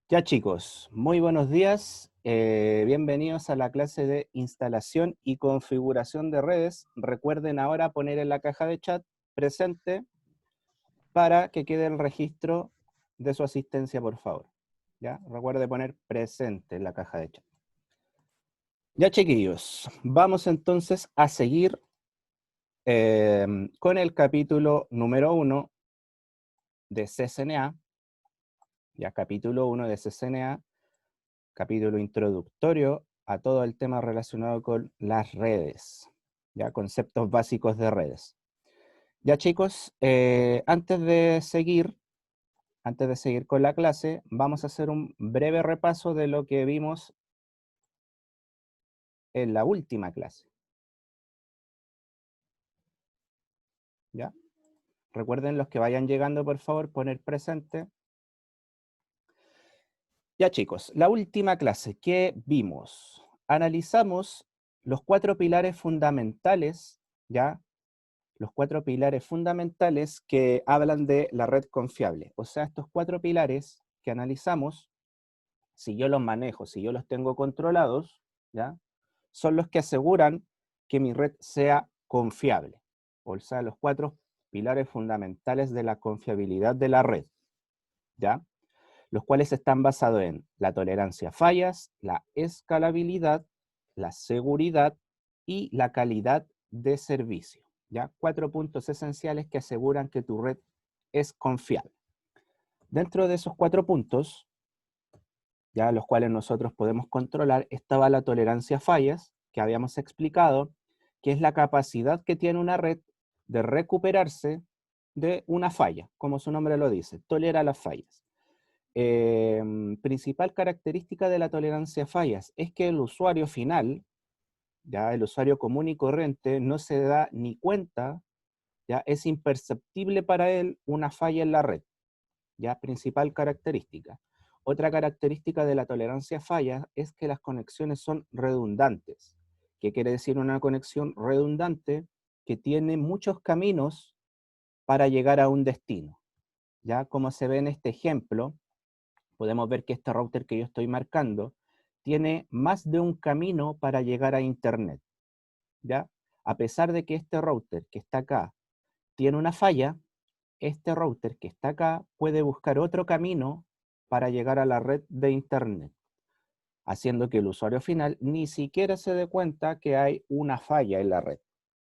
Ya chicos, muy buenos días. Bienvenidos a la clase de instalación y configuración de redes. Recuerden ahora poner en la caja de chat presente para que quede el registro de su asistencia, por favor. ¿Ya? Recuerde poner presente en la caja de chat. Ya chiquillos, vamos entonces a seguir con el capítulo número 1 de CCNA. Ya, capítulo 1 de CCNA. Capítulo introductorio a todo el tema relacionado con las redes, ya conceptos básicos de redes. Ya chicos, antes de seguir con la clase, vamos a hacer un breve repaso de lo que vimos en la última clase. ¿Ya? Recuerden, los que vayan llegando, por favor, poner presente. Ya chicos, la última clase que vimos, analizamos los 4 pilares fundamentales, ¿ya? Los 4 pilares fundamentales que hablan de la red confiable. O sea, estos 4 pilares que analizamos, si yo los manejo, si yo los tengo controlados, ¿ya? Son los que aseguran que mi red sea confiable. O sea, los 4 pilares fundamentales de la confiabilidad de la red, ¿ya? Los cuales están basados en la tolerancia a fallas, la escalabilidad, la seguridad y la calidad de servicio. ¿Ya? 4 puntos esenciales que aseguran que tu red es confiable. Dentro de esos 4 puntos, ya los cuales nosotros podemos controlar, estaba la tolerancia a fallas, que habíamos explicado, que es la capacidad que tiene una red de recuperarse de una falla, como su nombre lo dice, tolera las fallas. Principal característica de la tolerancia a fallas es que el usuario final, ya el usuario común y corriente, no se da ni cuenta, ya es imperceptible para él una falla en la red, ya principal característica. Otra característica de la tolerancia a fallas es que las conexiones son redundantes. ¿Qué quiere decir una conexión redundante? Que tiene muchos caminos para llegar a un destino. Ya como se ve en este ejemplo, podemos ver que este router que yo estoy marcando tiene más de un camino para llegar a Internet, ¿ya? A pesar de que este router que está acá tiene una falla, este router que está acá puede buscar otro camino para llegar a la red de Internet, haciendo que el usuario final ni siquiera se dé cuenta que hay una falla en la red,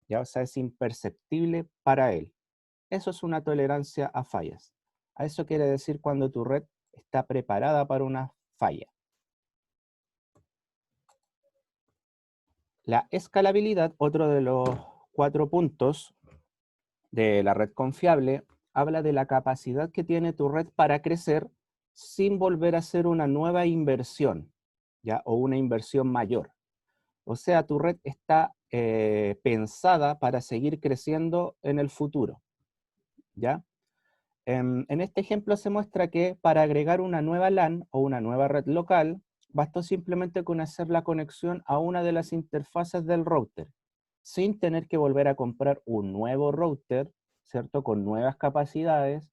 ¿ya? O sea, es imperceptible para él. Eso es una tolerancia a fallas. A eso quiere decir cuando tu red está preparada para una falla. La escalabilidad, otro de los 4 puntos de la red confiable, habla de la capacidad que tiene tu red para crecer sin volver a hacer una nueva inversión, ¿ya? O una inversión mayor. O sea, tu red está pensada para seguir creciendo en el futuro, ¿ya? En este ejemplo se muestra que para agregar una nueva LAN o una nueva red local, bastó simplemente con hacer la conexión a una de las interfaces del router, sin tener que volver a comprar un nuevo router, ¿cierto? Con nuevas capacidades,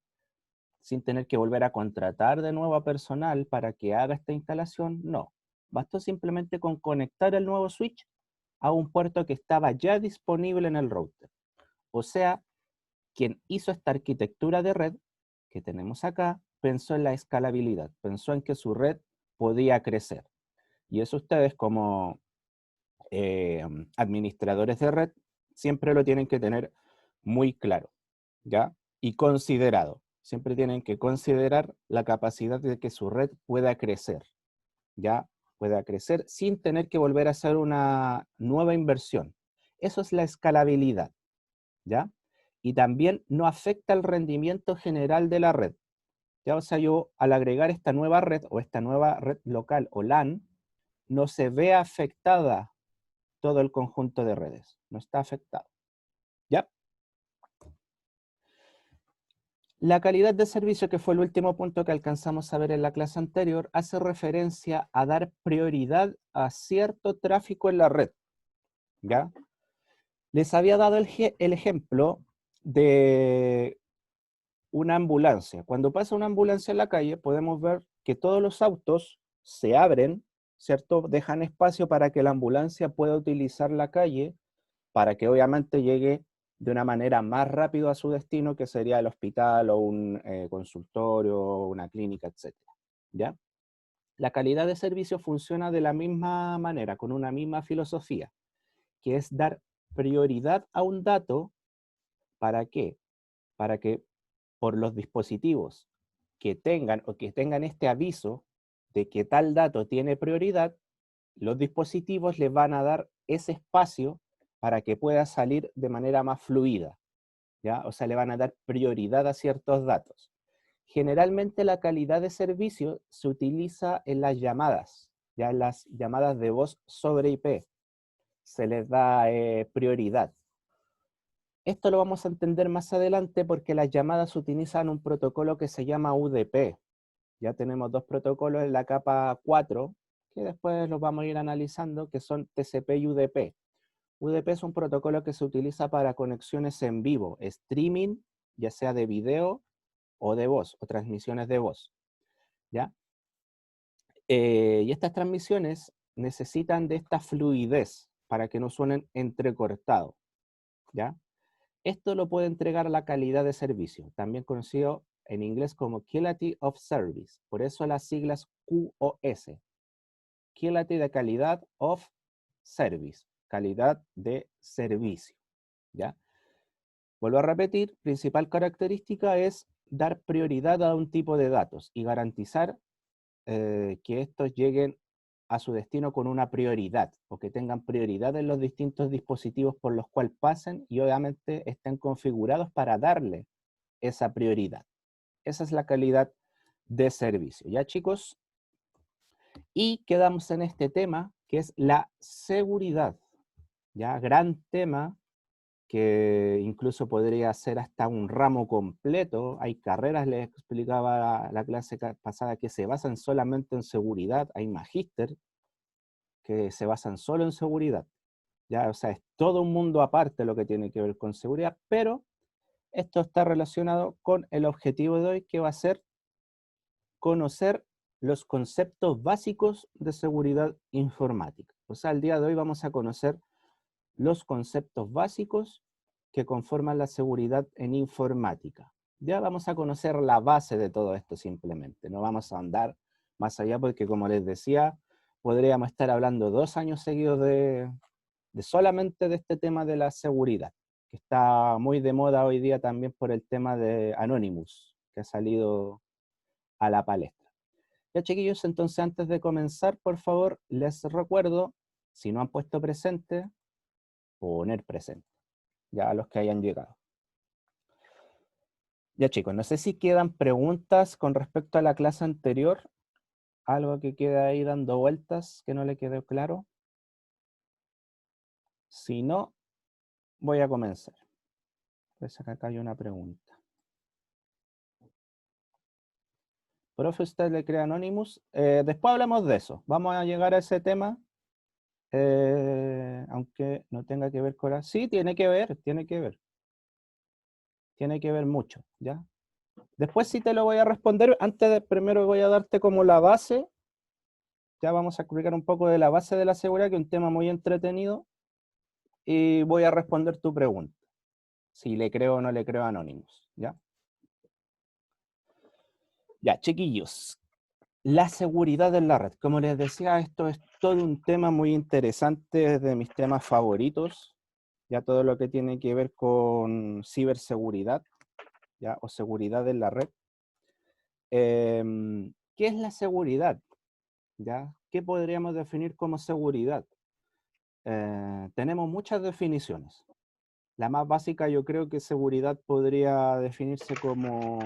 sin tener que volver a contratar de nuevo a personal para que haga esta instalación, no. Bastó simplemente con conectar el nuevo switch a un puerto que estaba ya disponible en el router. O sea, quien hizo esta arquitectura de red que tenemos acá, pensó en la escalabilidad, pensó en que su red podía crecer. Y eso ustedes como administradores de red siempre lo tienen que tener muy claro, ¿ya? Y considerado. Siempre tienen que considerar la capacidad de que su red pueda crecer, ¿ya? Pueda crecer sin tener que volver a hacer una nueva inversión. Eso es la escalabilidad, ¿ya? Y también no afecta el rendimiento general de la red. Ya, o sea, yo al agregar esta nueva red o esta nueva red local o LAN, no se ve afectada todo el conjunto de redes, no está afectado. ¿Ya? La calidad de servicio, que fue el último punto que alcanzamos a ver en la clase anterior, hace referencia a dar prioridad a cierto tráfico en la red. ¿Ya? Les había dado el ejemplo de una ambulancia. Cuando pasa una ambulancia en la calle, podemos ver que todos los autos se abren, ¿cierto? Dejan espacio para que la ambulancia pueda utilizar la calle para que obviamente llegue de una manera más rápido a su destino, que sería el hospital o un consultorio, una clínica, etc. ¿Ya? La calidad de servicio funciona de la misma manera, con una misma filosofía, que es dar prioridad a un dato. ¿Para qué? Para que por los dispositivos que tengan este aviso de que tal dato tiene prioridad, los dispositivos les van a dar ese espacio para que pueda salir de manera más fluida, ¿ya? O sea, le van a dar prioridad a ciertos datos. Generalmente la calidad de servicio se utiliza en las llamadas, ya en las llamadas de voz sobre IP, se les da prioridad. Esto lo vamos a entender más adelante porque las llamadas utilizan un protocolo que se llama UDP. Ya tenemos dos protocolos en la capa 4, que después los vamos a ir analizando, que son TCP y UDP. UDP es un protocolo que se utiliza para conexiones en vivo, streaming, ya sea de video o de voz, o transmisiones de voz. ¿Ya? Y estas transmisiones necesitan de esta fluidez para que no suenen entrecortados. ¿Ya? Esto lo puede entregar la calidad de servicio, también conocido en inglés como Quality of Service. Por eso las siglas QoS. Quality de calidad of service. Calidad de servicio. ¿Ya? Vuelvo a repetir, principal característica es dar prioridad a un tipo de datos y garantizar que estos lleguen a su destino con una prioridad, o que tengan prioridad en los distintos dispositivos por los cuales pasen y obviamente estén configurados para darle esa prioridad. Esa es la calidad de servicio. ¿Ya, chicos? Y quedamos en este tema que es la seguridad. ¿Ya? Gran tema que incluso podría ser hasta un ramo completo. Hay carreras, les explicaba la clase pasada, que se basan solamente en seguridad. Hay magíster que se basan solo en seguridad. ¿Ya? O sea, es todo un mundo aparte lo que tiene que ver con seguridad, pero esto está relacionado con el objetivo de hoy, que va a ser conocer los conceptos básicos de seguridad informática. O sea, el día de hoy vamos a conocer los conceptos básicos que conforman la seguridad en informática. Ya vamos a conocer la base de todo esto simplemente, no vamos a andar más allá porque, como les decía, podríamos estar hablando 2 años seguidos de solamente de este tema de la seguridad, que está muy de moda hoy día también por el tema de Anonymous, que ha salido a la palestra. Ya, chiquillos, entonces antes de comenzar, por favor, les recuerdo, si no han puesto presente, poner presente, ya a los que hayan llegado. Ya, chicos, no sé si quedan preguntas con respecto a la clase anterior, algo que queda ahí dando vueltas, que no le quedó claro. Si no, voy a comenzar. Pues acá hay una pregunta. Profe, ¿usted le cree Anonymous? Después hablamos de eso. Vamos a llegar a ese tema, aunque no tenga que ver con... Sí, tiene que ver, tiene que ver. Tiene que ver mucho, ¿ya? Después sí te lo voy a responder. Primero voy a darte como la base. Ya vamos a explicar un poco de la base de la seguridad, que es un tema muy entretenido. Y voy a responder tu pregunta. Si le creo o no le creo a Anonymous, ¿ya? Ya, chiquillos. La seguridad en la red. Como les decía, esto es todo un tema muy interesante, es de mis temas favoritos. Ya todo lo que tiene que ver con ciberseguridad, ¿ya? O seguridad en la red. ¿Qué es la seguridad? ¿Ya? ¿Qué podríamos definir como seguridad? Tenemos muchas definiciones. La más básica, yo creo que seguridad podría definirse como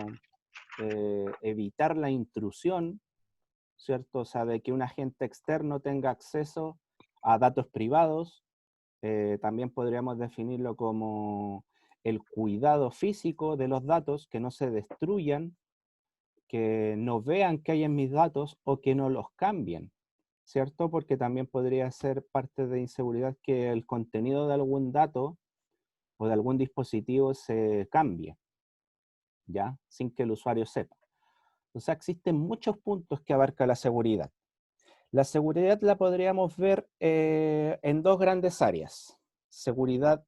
evitar la intrusión, ¿cierto? O sea, de que un agente externo tenga acceso a datos privados. También podríamos definirlo como el cuidado físico de los datos, que no se destruyan, que no vean qué hay en mis datos o que no los cambien, ¿cierto? Porque también podría ser parte de inseguridad que el contenido de algún dato o de algún dispositivo se cambie, ¿ya? Sin que el usuario sepa. O sea, existen muchos puntos que abarca la seguridad. La seguridad la podríamos ver en dos grandes áreas. Seguridad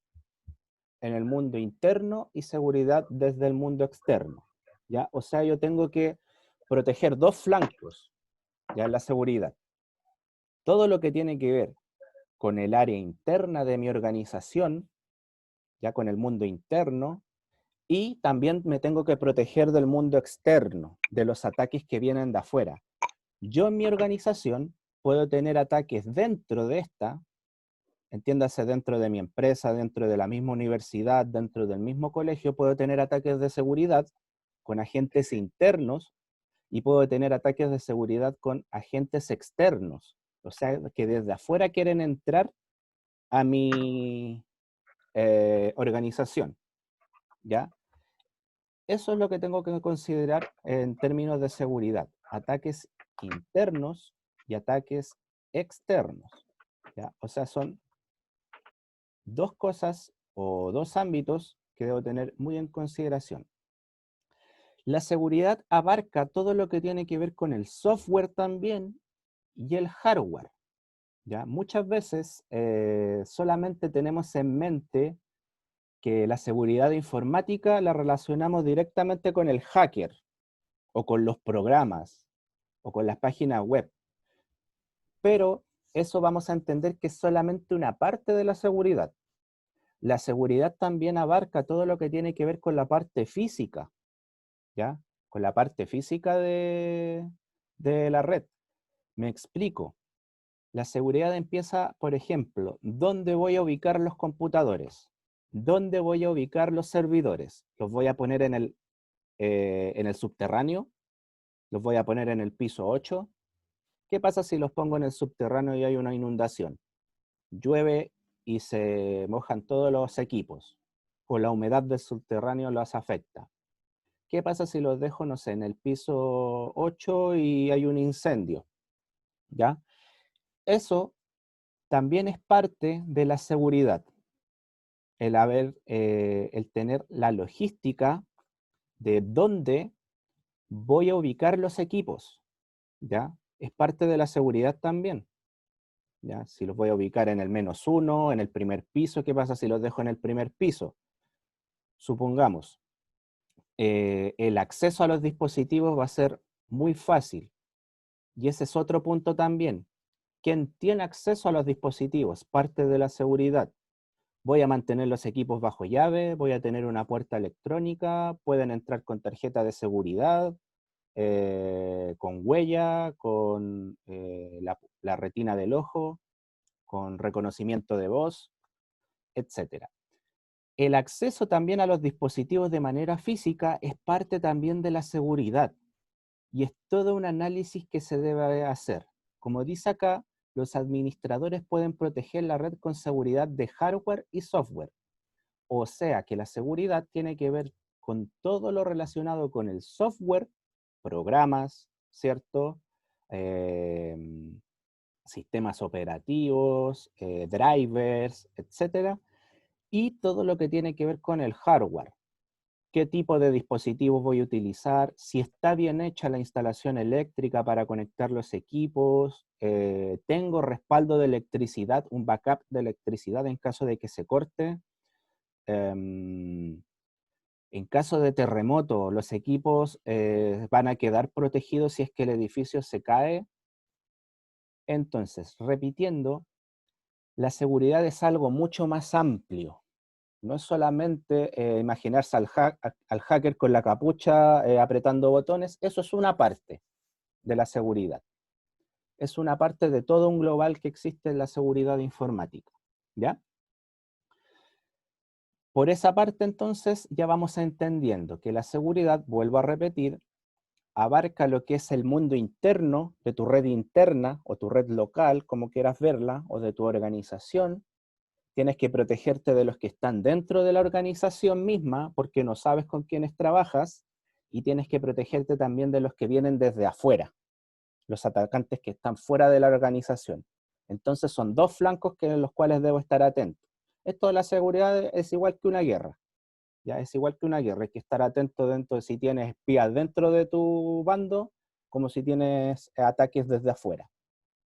en el mundo interno y seguridad desde el mundo externo, ¿ya? O sea, yo tengo que proteger dos flancos, ¿ya? La seguridad. Todo lo que tiene que ver con el área interna de mi organización, ya con el mundo interno, y también me tengo que proteger del mundo externo, de los ataques que vienen de afuera. Yo en mi organización puedo tener ataques dentro de esta, entiéndase dentro de mi empresa, dentro de la misma universidad, dentro del mismo colegio, puedo tener ataques de seguridad con agentes internos y puedo tener ataques de seguridad con agentes externos. O sea, que desde afuera quieren entrar a mi organización, ¿ya? Eso es lo que tengo que considerar en términos de seguridad. Ataques internos y ataques externos, ¿ya? O sea, son dos cosas o dos ámbitos que debo tener muy en consideración. La seguridad abarca todo lo que tiene que ver con el software también y el hardware, ¿ya? Muchas veces solamente tenemos en mente que la seguridad informática la relacionamos directamente con el hacker o con los programas o con las páginas web, pero eso vamos a entender que es solamente una parte de la seguridad. La seguridad también abarca todo lo que tiene que ver con la parte física, ¿ya? Con la parte física de la red. Me explico. La seguridad empieza, por ejemplo, ¿dónde voy a ubicar los computadores? ¿Dónde voy a ubicar los servidores? ¿Los voy a poner en el subterráneo? ¿Los voy a poner en el piso 8? ¿Qué pasa si los pongo en el subterráneo y hay una inundación? Llueve y se mojan todos los equipos, o la humedad del subterráneo los afecta. ¿Qué pasa si los dejo, no sé, en el piso 8 y hay un incendio? ¿Ya? Eso también es parte de la seguridad, el tener la logística de dónde voy a ubicar los equipos, ¿ya? Es parte de la seguridad también, ¿ya? Si los voy a ubicar en el -1, en el primer piso, ¿qué pasa si los dejo en el primer piso? Supongamos, el acceso a los dispositivos va a ser muy fácil, y ese es otro punto también. ¿Quién tiene acceso a los dispositivos? Parte de la seguridad. Voy a mantener los equipos bajo llave, voy a tener una puerta electrónica, pueden entrar con tarjeta de seguridad, con huella, con la retina del ojo, con reconocimiento de voz, etcétera. El acceso también a los dispositivos de manera física es parte también de la seguridad y es todo un análisis que se debe hacer. Como dice acá, los administradores pueden proteger la red con seguridad de hardware y software. O sea que la seguridad tiene que ver con todo lo relacionado con el software, programas, ¿cierto? Sistemas operativos, drivers, etcétera, y todo lo que tiene que ver con el hardware. ¿Qué tipo de dispositivos voy a utilizar? Si está bien hecha la instalación eléctrica para conectar los equipos, tengo respaldo de electricidad, un backup de electricidad en caso de que se corte. En caso de terremoto, los equipos van a quedar protegidos si es que el edificio se cae. Entonces, repitiendo, la seguridad es algo mucho más amplio. No es solamente imaginarse al hacker con la capucha apretando botones, eso es una parte de la seguridad. Es una parte de todo un global que existe en la seguridad informática, ¿ya? Por esa parte, entonces, ya vamos entendiendo que la seguridad, vuelvo a repetir, abarca lo que es el mundo interno de tu red interna o tu red local, como quieras verla, o de tu organización. Tienes que protegerte de los que están dentro de la organización misma, porque no sabes con quiénes trabajas, y tienes que protegerte también de los que vienen desde afuera, los atacantes que están fuera de la organización. Entonces son dos flancos en los cuales debo estar atento. Esto de la seguridad es igual que una guerra, ¿ya? Es igual que una guerra, hay que estar atento dentro de si tienes espías dentro de tu bando, como si tienes ataques desde afuera,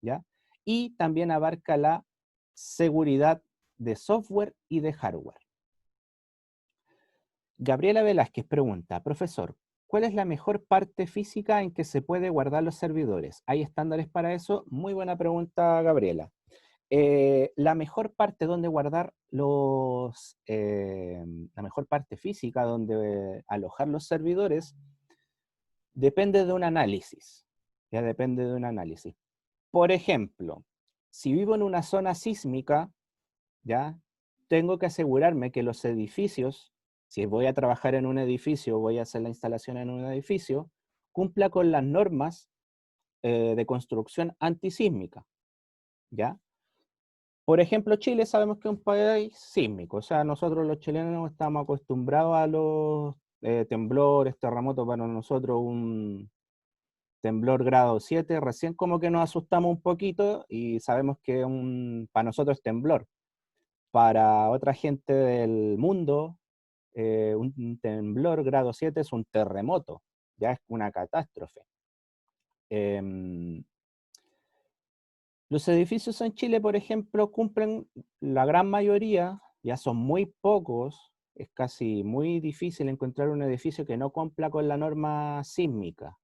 ¿ya? Y también abarca la seguridad de software y de hardware. Gabriela Velázquez pregunta, profesor, ¿cuál es la mejor parte física en que se puede guardar los servidores? ¿Hay estándares para eso? Muy buena pregunta, Gabriela. La mejor parte donde guardar la mejor parte física donde alojar los servidores depende de un análisis. Ya depende de un análisis. Por ejemplo, si vivo en una zona sísmica, ya tengo que asegurarme que los edificios, si voy a trabajar en un edificio, voy a hacer la instalación en un edificio, cumpla con las normas de construcción antisísmica, ¿ya? Por ejemplo, Chile sabemos que es un país sísmico, o sea, nosotros los chilenos estamos acostumbrados a los temblores, terremotos, para nosotros un temblor grado 7, recién como que nos asustamos un poquito y sabemos que para nosotros es temblor. Para otra gente del mundo, un temblor grado 7 es un terremoto, ya es una catástrofe. Em, Los edificios en Chile, por ejemplo, cumplen la gran mayoría, ya son muy pocos, es casi muy difícil encontrar un edificio que no cumpla con la norma sísmica.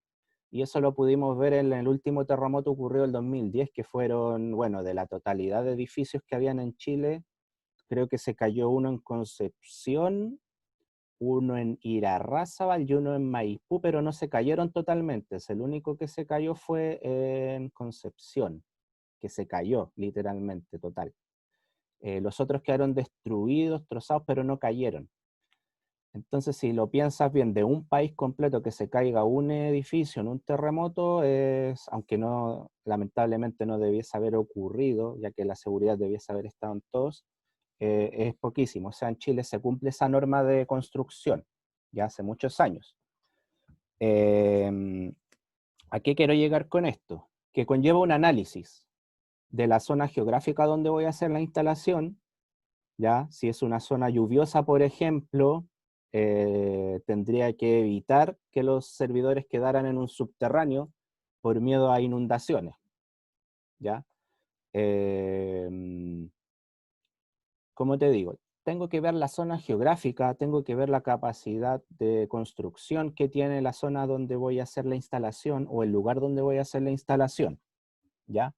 Y eso lo pudimos ver en el último terremoto ocurrido el 2010, que fueron, bueno, de la totalidad de edificios que habían en Chile, creo que se cayó uno en Concepción, uno en Irarrázaval y uno en Maipú, pero no se cayeron totalmente. El único que se cayó fue en Concepción, que se cayó literalmente, total. Los otros quedaron destruidos, trozados, pero no cayeron. Entonces, si lo piensas bien, de un país completo que se caiga un edificio en un terremoto, aunque no, lamentablemente no debiese haber ocurrido, ya que la seguridad debiese haber estado en todos, es poquísimo. O sea, en Chile se cumple esa norma de construcción, ya hace muchos años. ¿A qué quiero llegar con esto? Que conlleva un análisis de la zona geográfica donde voy a hacer la instalación, ¿ya? Si es una zona lluviosa, por ejemplo, tendría que evitar que los servidores quedaran en un subterráneo por miedo a inundaciones, ¿ya? Como te digo, tengo que ver la zona geográfica, tengo que ver la capacidad de construcción que tiene la zona donde voy a hacer la instalación o el lugar donde voy a hacer la instalación, ¿ya?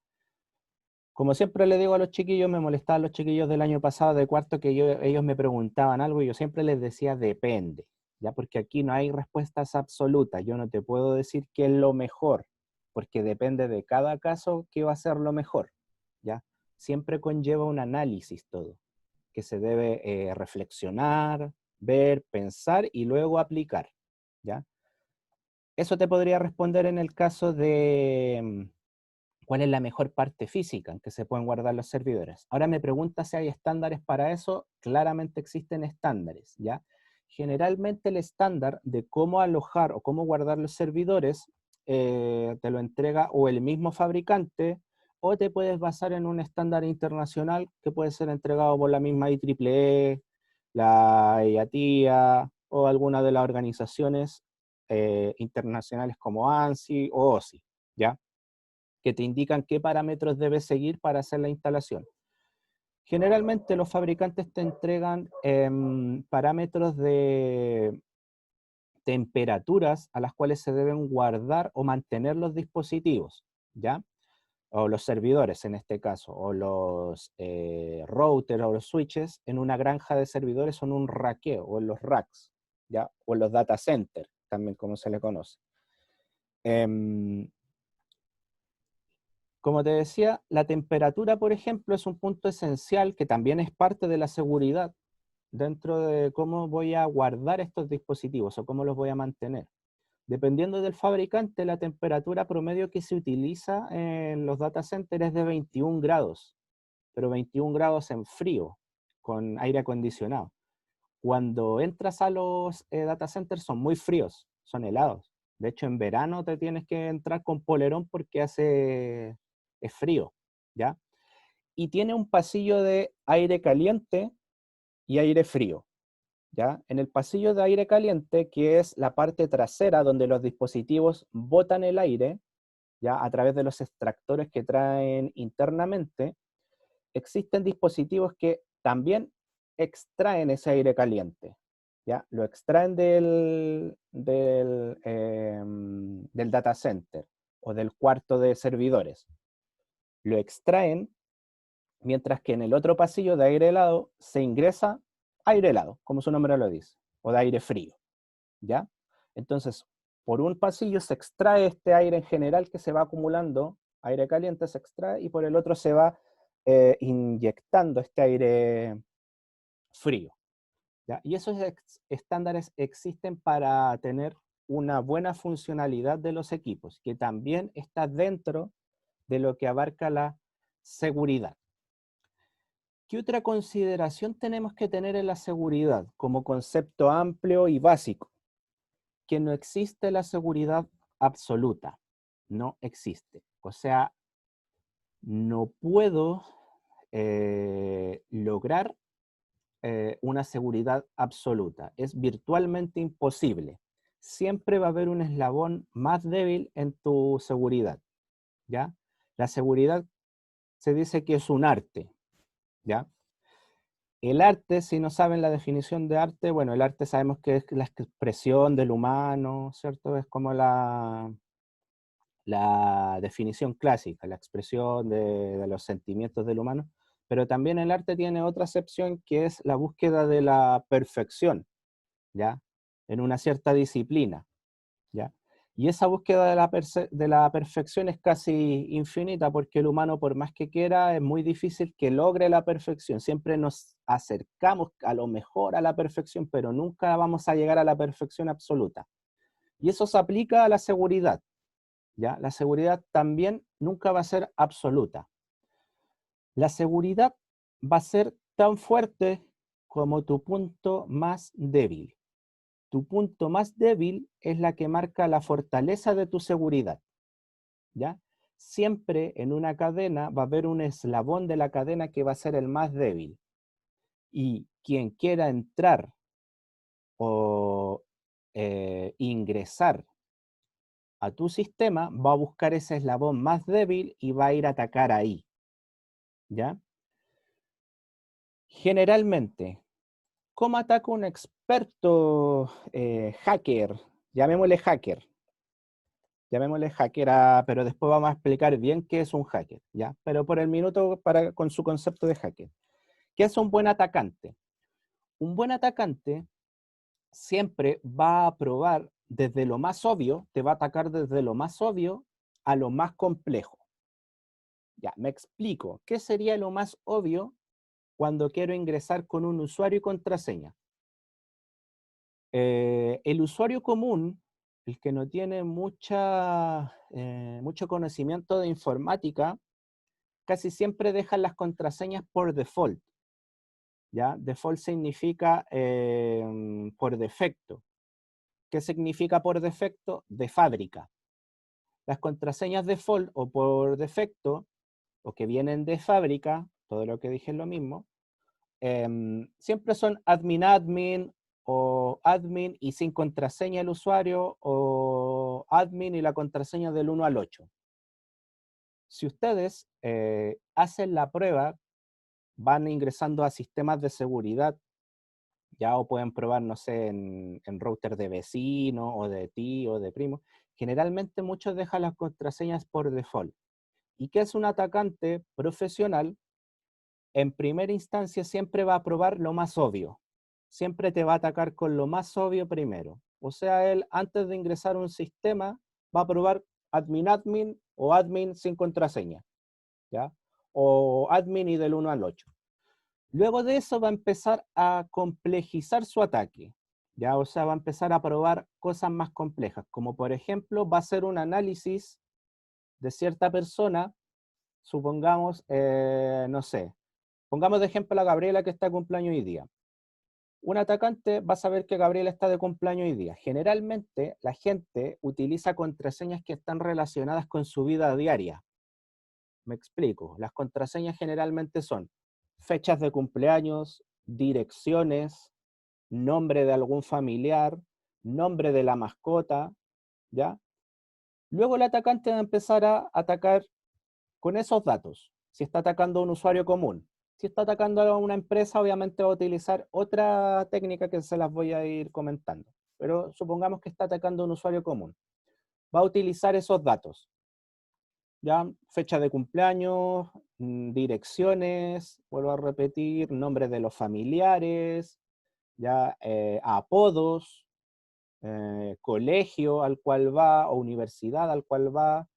Como siempre le digo a los chiquillos, me molestaban los chiquillos del año pasado de cuarto que ellos me preguntaban algo y yo siempre les decía depende, ¿ya? Porque aquí no hay respuestas absolutas, yo no te puedo decir qué es lo mejor, porque depende de cada caso qué va a ser lo mejor, ¿ya? Siempre conlleva un análisis todo, que se debe reflexionar, ver, pensar y luego aplicar, ¿ya? Eso te podría responder en el caso de cuál es la mejor parte física en que se pueden guardar los servidores. Ahora me pregunta si hay estándares para eso. Claramente existen estándares, ¿ya? Generalmente el estándar de cómo alojar o cómo guardar los servidores te lo entrega o el mismo fabricante o te puedes basar en un estándar internacional que puede ser entregado por la misma IEEE, la IATIA o alguna de las organizaciones internacionales como ANSI o OSI, ¿ya? Que te indican qué parámetros debes seguir para hacer la instalación. Generalmente los fabricantes te entregan parámetros de temperaturas a las cuales se deben guardar o mantener los dispositivos, ¿ya? O los servidores en este caso, o los routers o los switches en una granja de servidores o en un rackeo, o en los racks, ¿ya? O en los data centers, también como se le conoce. Como te decía, la temperatura, por ejemplo, es un punto esencial que también es parte de la seguridad dentro de cómo voy a guardar estos dispositivos o cómo los voy a mantener. Dependiendo del fabricante, la temperatura promedio que se utiliza en los data centers es de 21 grados, pero 21 grados en frío, con aire acondicionado. Cuando entras a los data centers son muy fríos, son helados. De hecho, en verano te tienes que entrar con polerón porque es frío, ¿ya? Y tiene un pasillo de aire caliente y aire frío, ¿ya? En el pasillo de aire caliente, que es la parte trasera donde los dispositivos botan el aire, ¿ya? A través de los extractores que traen internamente, existen dispositivos que también extraen ese aire caliente, ¿ya? Lo extraen del data center o del cuarto de servidores. Lo extraen, mientras que en el otro pasillo de aire helado se ingresa aire helado, como su nombre lo dice, o de aire frío, ¿ya? Entonces, por un pasillo se extrae este aire en general que se va acumulando, aire caliente se extrae, y por el otro se va inyectando este aire frío, ¿ya? Y esos estándares existen para tener una buena funcionalidad de los equipos, que también está dentro de lo que abarca la seguridad. ¿Qué otra consideración tenemos que tener en la seguridad como concepto amplio y básico? Que no existe la seguridad absoluta, no existe. O sea, no puedo lograr una seguridad absoluta. Es virtualmente imposible. Siempre va a haber un eslabón más débil en tu seguridad, ¿ya? La seguridad se dice que es un arte, ¿ya? El arte, si no saben la definición de arte, bueno, el arte sabemos que es la expresión del humano, ¿cierto? Es como la definición clásica, la expresión de los sentimientos del humano, pero también el arte tiene otra acepción que es la búsqueda de la perfección, ¿ya? En una cierta disciplina, ¿ya? Y esa búsqueda de la perfección es casi infinita porque el humano, por más que quiera, es muy difícil que logre la perfección. Siempre nos acercamos a lo mejor a la perfección, pero nunca vamos a llegar a la perfección absoluta. Y eso se aplica a la seguridad, ¿ya? La seguridad también nunca va a ser absoluta. La seguridad va a ser tan fuerte como tu punto más débil. Tu punto más débil es la que marca la fortaleza de tu seguridad, ¿ya? Siempre en una cadena va a haber un eslabón de la cadena que va a ser el más débil. Y quien quiera entrar o ingresar a tu sistema va a buscar ese eslabón más débil y va a ir a atacar ahí, ¿ya? Generalmente, ¿cómo ataca un experto hacker? Llamémosle hacker. Llamémosle hacker, pero después vamos a explicar bien qué es un hacker, ¿ya? Pero por el minuto, con su concepto de hacker. ¿Qué es un buen atacante? Un buen atacante siempre va a probar desde lo más obvio, te va a atacar desde lo más obvio a lo más complejo. Ya, me explico. ¿Qué sería lo más obvio cuando quiero ingresar con un usuario y contraseña? El usuario común, el que no tiene mucho conocimiento de informática, casi siempre dejan las contraseñas por default, ¿ya? Default significa por defecto. ¿Qué significa por defecto? De fábrica. Las contraseñas default o por defecto, o que vienen de fábrica, todo lo que dije es lo mismo, siempre son admin o admin y sin contraseña el usuario o admin y la contraseña del 1 al 8. Si ustedes hacen la prueba, van ingresando a sistemas de seguridad, ya o pueden probar, no sé, en router de vecino o de tío o de primo. Generalmente muchos dejan las contraseñas por default. ¿Y qué es un atacante profesional? En primera instancia siempre va a probar lo más obvio. Siempre te va a atacar con lo más obvio primero. O sea, él antes de ingresar a un sistema va a probar admin o admin sin contraseña, ¿ya? O admin y del 1 al 8. Luego de eso va a empezar a complejizar su ataque, ¿ya? O sea, va a empezar a probar cosas más complejas, como por ejemplo va a hacer un análisis de cierta persona, supongamos, no sé, pongamos de ejemplo a Gabriela que está de cumpleaños hoy día. Un atacante va a saber que Gabriela está de cumpleaños hoy día. Generalmente la gente utiliza contraseñas que están relacionadas con su vida diaria. Me explico. Las contraseñas generalmente son fechas de cumpleaños, direcciones, nombre de algún familiar, nombre de la mascota, ¿ya? Luego el atacante va a empezar a atacar con esos datos, si está atacando a un usuario común. Si está atacando a una empresa, obviamente va a utilizar otra técnica que se las voy a ir comentando. Pero supongamos que está atacando a un usuario común. Va a utilizar esos datos. Ya, fecha de cumpleaños, direcciones, vuelvo a repetir, nombres de los familiares, ya, apodos, colegio al cual va o universidad al cual va,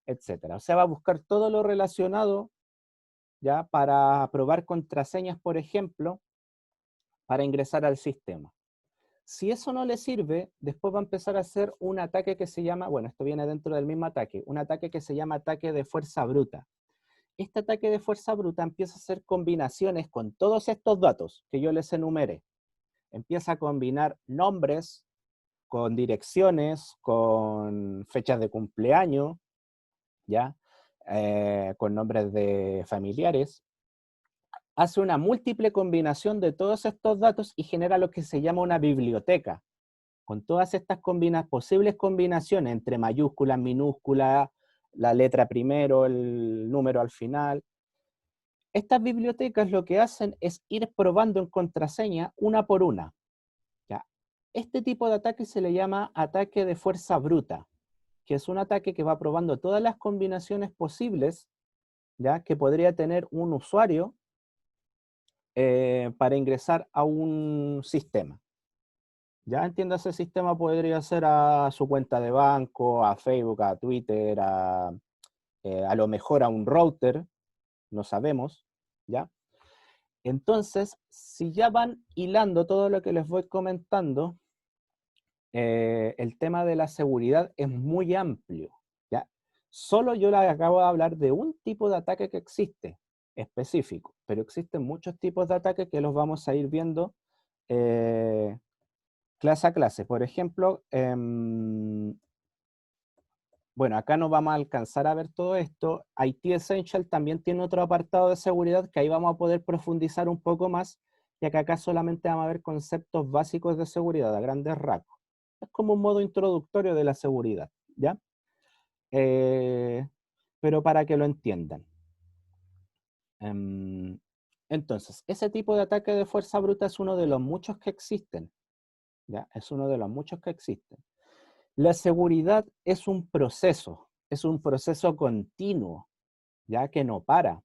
etcétera. O sea, va a buscar todo lo relacionado, ya, para probar contraseñas, por ejemplo, para ingresar al sistema. Si eso no le sirve, después va a empezar a hacer un ataque que se llama, bueno, esto viene dentro del mismo ataque, un ataque que se llama ataque de fuerza bruta. Este ataque de fuerza bruta empieza a hacer combinaciones con todos estos datos que yo les enumeré. Empieza a combinar nombres con direcciones, con fechas de cumpleaños, ¿ya? Con nombres de familiares. Hace una múltiple combinación de todos estos datos y genera lo que se llama una biblioteca, con todas estas posibles combinaciones entre mayúsculas, minúsculas, la letra primero, el número al final. Estas bibliotecas lo que hacen es ir probando en contraseña una por una. ¿Ya? Este tipo de ataque se le llama ataque de fuerza bruta, que es un ataque que va probando todas las combinaciones posibles, ¿ya?, que podría tener un usuario para ingresar a un sistema. Ya entiendo, ese sistema podría ser a su cuenta de banco, a Facebook, a Twitter, a lo mejor a un router, no sabemos, ¿ya? Entonces, si ya van hilando todo lo que les voy comentando, el tema de la seguridad es muy amplio, ¿ya? Solo yo les acabo de hablar de un tipo de ataque que existe, específico, pero existen muchos tipos de ataques que los vamos a ir viendo clase a clase. Por ejemplo, bueno, acá no vamos a alcanzar a ver todo esto. IT Essential también tiene otro apartado de seguridad que ahí vamos a poder profundizar un poco más, ya que acá solamente vamos a ver conceptos básicos de seguridad a grandes rasgos. Es como un modo introductorio de la seguridad, ¿ya? Pero para que lo entiendan. Entonces, ese tipo de ataque de fuerza bruta es uno de los muchos que existen, ¿ya? Es uno de los muchos que existen. La seguridad es un proceso continuo, ya que no para.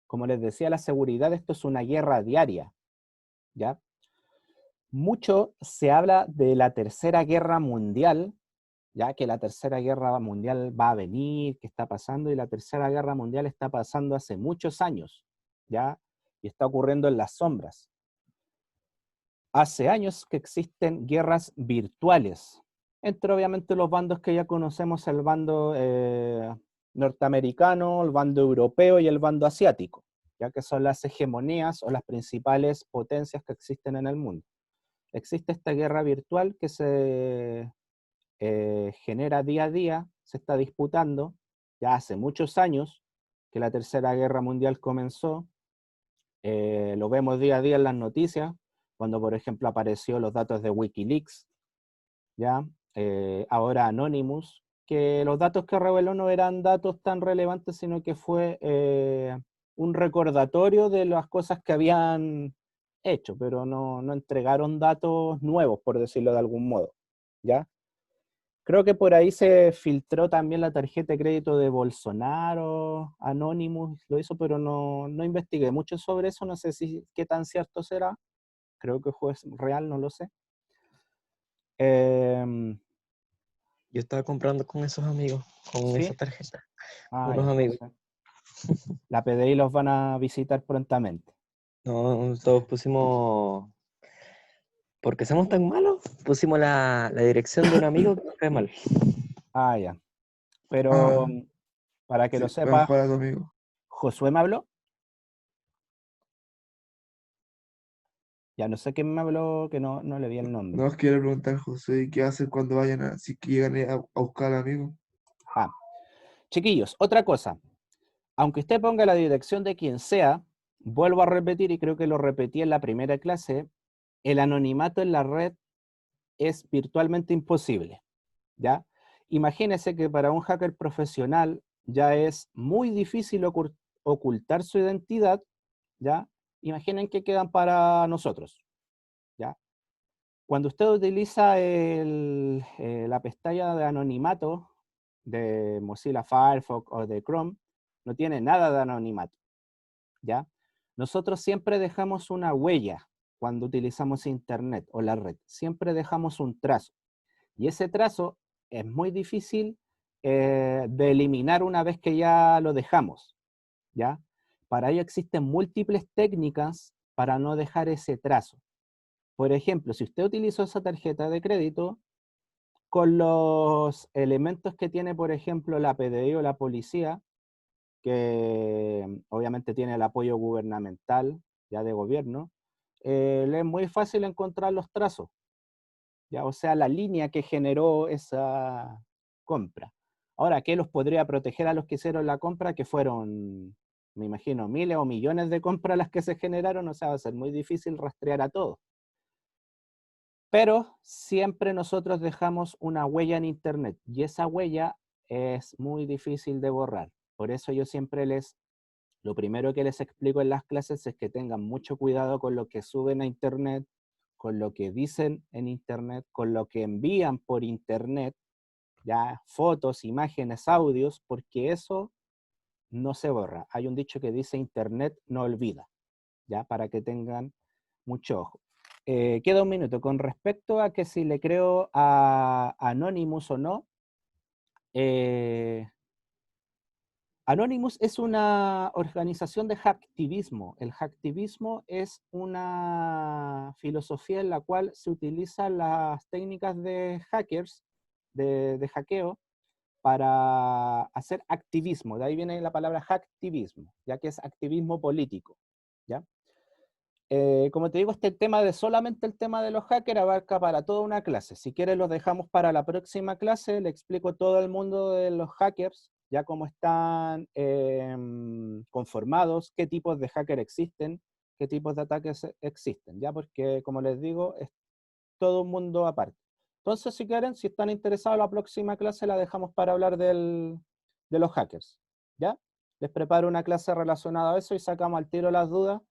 Como les decía, la seguridad, esto es una guerra diaria, ¿ya? Mucho se habla de la Tercera Guerra Mundial, ya que la Tercera Guerra Mundial va a venir, que está pasando, y la Tercera Guerra Mundial está pasando hace muchos años, ¿ya? Y está ocurriendo en las sombras. Hace años que existen guerras virtuales, entre obviamente los bandos que ya conocemos, el bando norteamericano, el bando europeo y el bando asiático, ya que son las hegemonías o las principales potencias que existen en el mundo. Existe esta guerra virtual que se genera día a día, se está disputando, ya hace muchos años que la Tercera Guerra Mundial comenzó, lo vemos día a día en las noticias, cuando por ejemplo apareció los datos de Wikileaks, ¿ya? Ahora Anonymous, que los datos que reveló no eran datos tan relevantes, sino que fue un recordatorio de las cosas que habían hecho, pero no entregaron datos nuevos, por decirlo de algún modo, ¿ya? Creo que por ahí se filtró también la tarjeta de crédito de Bolsonaro, Anonymous lo hizo, pero no investigué mucho sobre eso, no sé qué tan cierto será, creo que fue real, no lo sé. Yo estaba comprando con esos amigos, con esa ¿Sí? tarjeta, Ah, ya, unos amigos. entonces la PDI los van a visitar prontamente. No, todos pusimos, porque somos tan malos, pusimos la dirección de un amigo que nos cae mal. Ah, ya. Pero Ah, para que sí, lo voy a sepa, jugar a tu amigo. Josué me habló. Ya no sé quién me habló, que no le vi el nombre. Nos quiere preguntar, José, ¿qué hacen cuando vayan si que llegan a buscar al amigo? Ah, chiquillos, otra cosa. Aunque usted ponga la dirección de quien sea, vuelvo a repetir, y creo que lo repetí en la primera clase, el anonimato en la red es virtualmente imposible, ¿ya? Imagínense que para un hacker profesional ya es muy difícil ocultar su identidad, ¿ya? Imaginen que quedan para nosotros, ¿ya? Cuando usted utiliza la pestaña de anonimato de Mozilla Firefox o de Chrome, no tiene nada de anonimato, ¿ya? Nosotros siempre dejamos una huella cuando utilizamos Internet o la red. Siempre dejamos un trazo. Y ese trazo es muy difícil de eliminar una vez que ya lo dejamos, ¿ya? Para ello existen múltiples técnicas para no dejar ese trazo. Por ejemplo, si usted utilizó esa tarjeta de crédito, con los elementos que tiene, por ejemplo, la PDI o la policía, que obviamente tiene el apoyo gubernamental, ya de gobierno, le es muy fácil encontrar los trazos, ya, o sea, la línea que generó esa compra. Ahora, ¿qué los podría proteger a los que hicieron la compra? Que fueron, me imagino, miles o millones de compras las que se generaron, o sea, va a ser muy difícil rastrear a todos. Pero siempre nosotros dejamos una huella en Internet y esa huella es muy difícil de borrar. Por eso yo siempre lo primero que les explico en las clases es que tengan mucho cuidado con lo que suben a Internet, con lo que dicen en Internet, con lo que envían por Internet, ya fotos, imágenes, audios, porque eso no se borra. Hay un dicho que dice Internet no olvida, ya para que tengan mucho ojo. Queda un minuto. Con respecto a que si le creo a Anonymous o no, Anonymous es una organización de hacktivismo. El hacktivismo es una filosofía en la cual se utilizan las técnicas de hackers, de hackeo, para hacer activismo. De ahí viene la palabra hacktivismo, ya que es activismo político, ¿ya? Como te digo, este tema de solamente el tema de los hackers abarca para toda una clase. Si quieres los dejamos para la próxima clase, le explico todo el mundo de los hackers, ya cómo están conformados, qué tipos de hackers existen, qué tipos de ataques existen, ya porque como les digo, es todo un mundo aparte. Entonces, si quieren, si están interesados, la próxima clase la dejamos para hablar de los hackers, ¿ya? Les preparo una clase relacionada a eso y sacamos al tiro las dudas